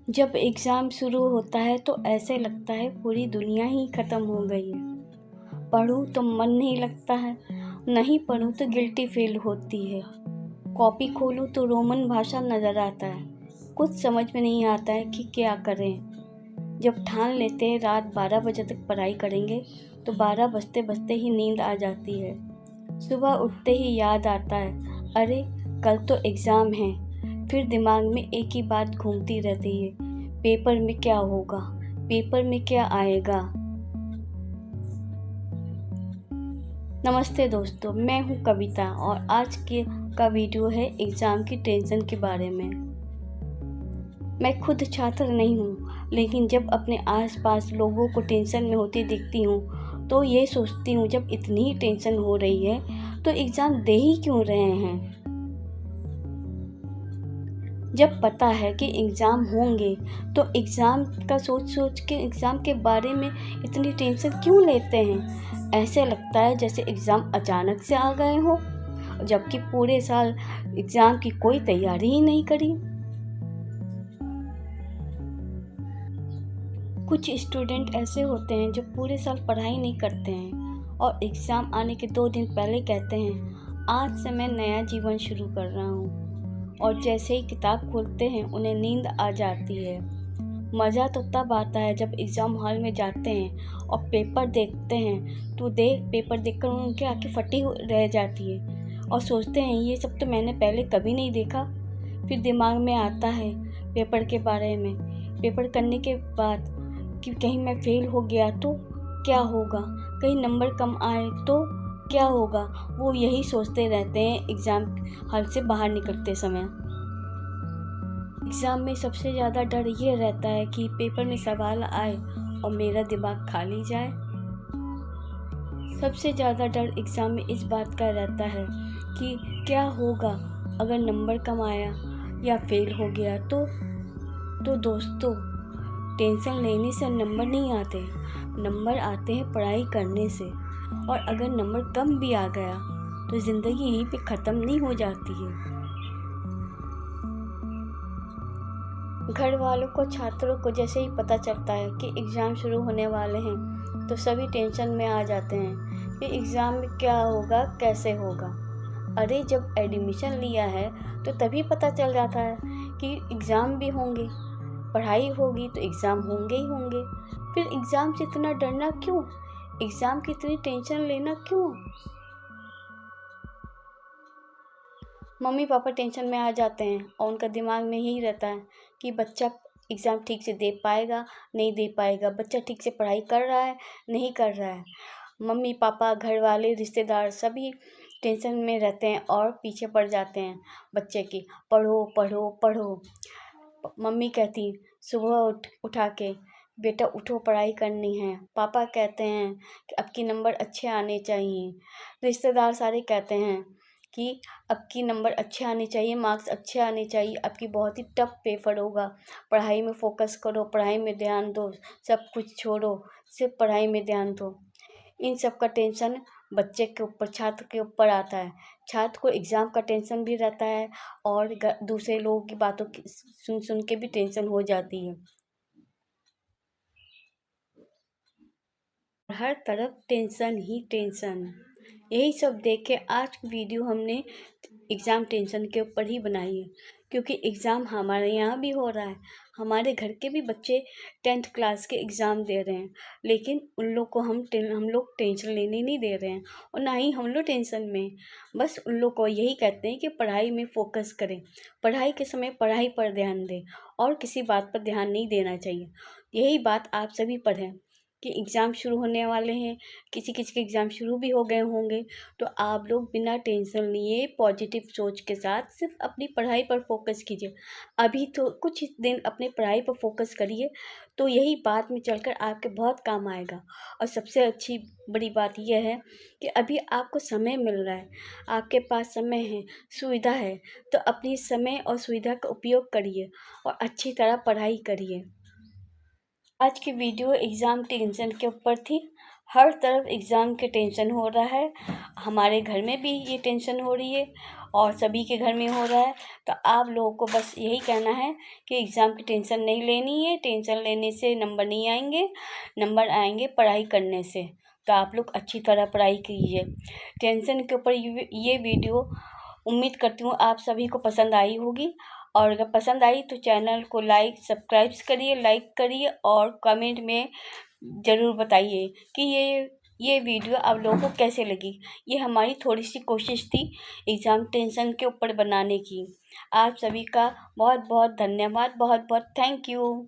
जब एग्ज़ाम शुरू होता है तो ऐसे लगता है पूरी दुनिया ही ख़त्म हो गई है। पढ़ूँ तो मन नहीं लगता है, नहीं पढ़ूँ तो गिल्टी फील होती है। कॉपी खोलूँ तो रोमन भाषा नज़र आता है। कुछ समझ में नहीं आता है कि क्या करें। जब ठान लेते हैं रात 12 बजे तक पढ़ाई करेंगे तो 12 बजते बजते ही नींद आ जाती है। सुबह उठते ही याद आता है, अरे कल तो एग्ज़ाम है। फिर दिमाग में एक ही बात घूमती रहती है, पेपर में क्या होगा, पेपर में क्या आएगा। नमस्ते दोस्तों, मैं हूँ कविता और आज का वीडियो है एग्ज़ाम की टेंशन के बारे में। मैं खुद छात्र नहीं हूँ, लेकिन जब अपने आसपास लोगों को टेंशन में होती दिखती हूँ तो ये सोचती हूँ, जब इतनी ही टेंशन हो रही है तो एग्ज़ाम दे ही क्यों रहे हैं। जब पता है कि एग्ज़ाम होंगे तो एग्ज़ाम का सोच के एग्ज़ाम के बारे में इतनी टेंशन क्यों लेते हैं। ऐसे लगता है जैसे एग्ज़ाम अचानक से आ गए हो, जबकि पूरे साल एग्ज़ाम की कोई तैयारी ही नहीं करी। कुछ स्टूडेंट ऐसे होते हैं जो पूरे साल पढ़ाई नहीं करते हैं और एग्ज़ाम आने के 2 दिन पहले कहते हैं, आज से मैं नया जीवन शुरू कर रहा हूँ। और जैसे ही किताब खोलते हैं उन्हें नींद आ जाती है। मज़ा तो तब आता है जब एग्ज़ाम हॉल में जाते हैं और पेपर देखते हैं तो पेपर देखकर उनकी आंखें फटी रह जाती है और सोचते हैं, ये सब तो मैंने पहले कभी नहीं देखा। फिर दिमाग में आता है पेपर के बारे में, पेपर करने के बाद कि कहीं मैं फेल हो गया तो क्या होगा, कहीं नंबर कम आए तो क्या होगा। वो यही सोचते रहते हैं एग्ज़ाम हॉल से बाहर निकलते समय। एग्ज़ाम में सबसे ज़्यादा डर ये रहता है कि पेपर में सवाल आए और मेरा दिमाग खाली जाए। सबसे ज़्यादा डर एग्ज़ाम में इस बात का रहता है कि क्या होगा अगर नंबर कम आया या फेल हो गया तो दोस्तों, टेंशन लेने से नंबर नहीं आते, नंबर आते हैं पढ़ाई करने से। और अगर नंबर कम भी आ गया तो ज़िंदगी यहीं पे ख़त्म नहीं हो जाती है। घर वालों को, छात्रों को जैसे ही पता चलता है कि एग्ज़ाम शुरू होने वाले हैं तो सभी टेंशन में आ जाते हैं कि एग्ज़ाम में क्या होगा, कैसे होगा। अरे जब एडमिशन लिया है तो तभी पता चल जाता है कि एग्ज़ाम भी होंगे, पढ़ाई होगी तो एग्ज़ाम होंगे ही होंगे। फिर एग्ज़ाम से इतना डरना क्यों, एग्ज़ाम की इतनी टेंशन लेना क्यों। मम्मी पापा टेंशन में आ जाते हैं और उनका दिमाग में यही रहता है कि बच्चा एग्ज़ाम ठीक से दे पाएगा, नहीं दे पाएगा, बच्चा ठीक से पढ़ाई कर रहा है, नहीं कर रहा है। मम्मी पापा, घर वाले, रिश्तेदार सभी टेंशन में रहते हैं और पीछे पड़ जाते हैं बच्चे की, पढ़ो पढ़ो पढ़ो। मम्मी कहती सुबह उठा के, बेटा उठो पढ़ाई करनी है। पापा कहते हैं कि अब की नंबर अच्छे आने चाहिए। रिश्तेदार सारे कहते हैं कि अब की नंबर अच्छे आने चाहिए, मार्क्स अच्छे आने चाहिए, अब की बहुत ही टफ पेपर होगा, पढ़ाई में फोकस करो, पढ़ाई में ध्यान दो, सब कुछ छोड़ो, सिर्फ पढ़ाई में ध्यान दो। इन सब का टेंशन बच्चे के ऊपर, छात्र के ऊपर आता है। छात्र को एग्ज़ाम का टेंशन भी रहता है और दूसरे लोगों की बातों की सुन सुन के भी टेंशन हो जाती है। हर तरफ टेंशन ही टेंशन। यही सब देख के आज की वीडियो हमने एग्ज़ाम टेंशन के ऊपर ही बनाई है, क्योंकि एग्ज़ाम हमारे यहाँ भी हो रहा है। हमारे घर के भी बच्चे 10th क्लास के एग्ज़ाम दे रहे हैं, लेकिन उन लोग को हम लोग टेंशन लेने नहीं दे रहे हैं और ना ही हम लोग टेंशन में। बस उन लोग को यही कहते हैं कि पढ़ाई में फ़ोकस करें, पढ़ाई के समय पढ़ाई पर ध्यान दें और किसी बात पर ध्यान नहीं देना चाहिए। यही बात आप सभी पर है कि एग्ज़ाम शुरू होने वाले हैं, किसी किसी के एग्ज़ाम शुरू भी हो गए होंगे, तो आप लोग बिना टेंशन लिए पॉजिटिव सोच के साथ सिर्फ अपनी पढ़ाई पर फोकस कीजिए। अभी तो कुछ दिन अपनी पढ़ाई पर फोकस करिए, तो यही बाद में चलकर आपके बहुत काम आएगा। और सबसे अच्छी बड़ी बात यह है कि अभी आपको समय मिल रहा है, आपके पास समय है, सुविधा है, तो अपनी समय और सुविधा का उपयोग करिए और अच्छी तरह पढ़ाई करिए। आज की वीडियो एग्ज़ाम टेंशन के ऊपर थी। हर तरफ एग्ज़ाम के टेंशन हो रहा है, हमारे घर में भी ये टेंशन हो रही है और सभी के घर में हो रहा है। तो आप लोगों को बस यही कहना है कि एग्ज़ाम की टेंशन नहीं लेनी है। टेंशन लेने से नंबर नहीं आएंगे, नंबर आएंगे पढ़ाई करने से। तो आप लोग अच्छी तरह पढ़ाई कीजिए। टेंशन के ऊपर ये वीडियो उम्मीद करती हूँ आप सभी को पसंद आई होगी। और अगर पसंद आई तो चैनल को सब्सक्राइब करिए, लाइक करिए और कमेंट में ज़रूर बताइए कि ये वीडियो आप लोगों को कैसे लगी। ये हमारी थोड़ी सी कोशिश थी एग्ज़ाम टेंशन के ऊपर बनाने की। आप सभी का बहुत बहुत धन्यवाद, बहुत बहुत थैंक यू।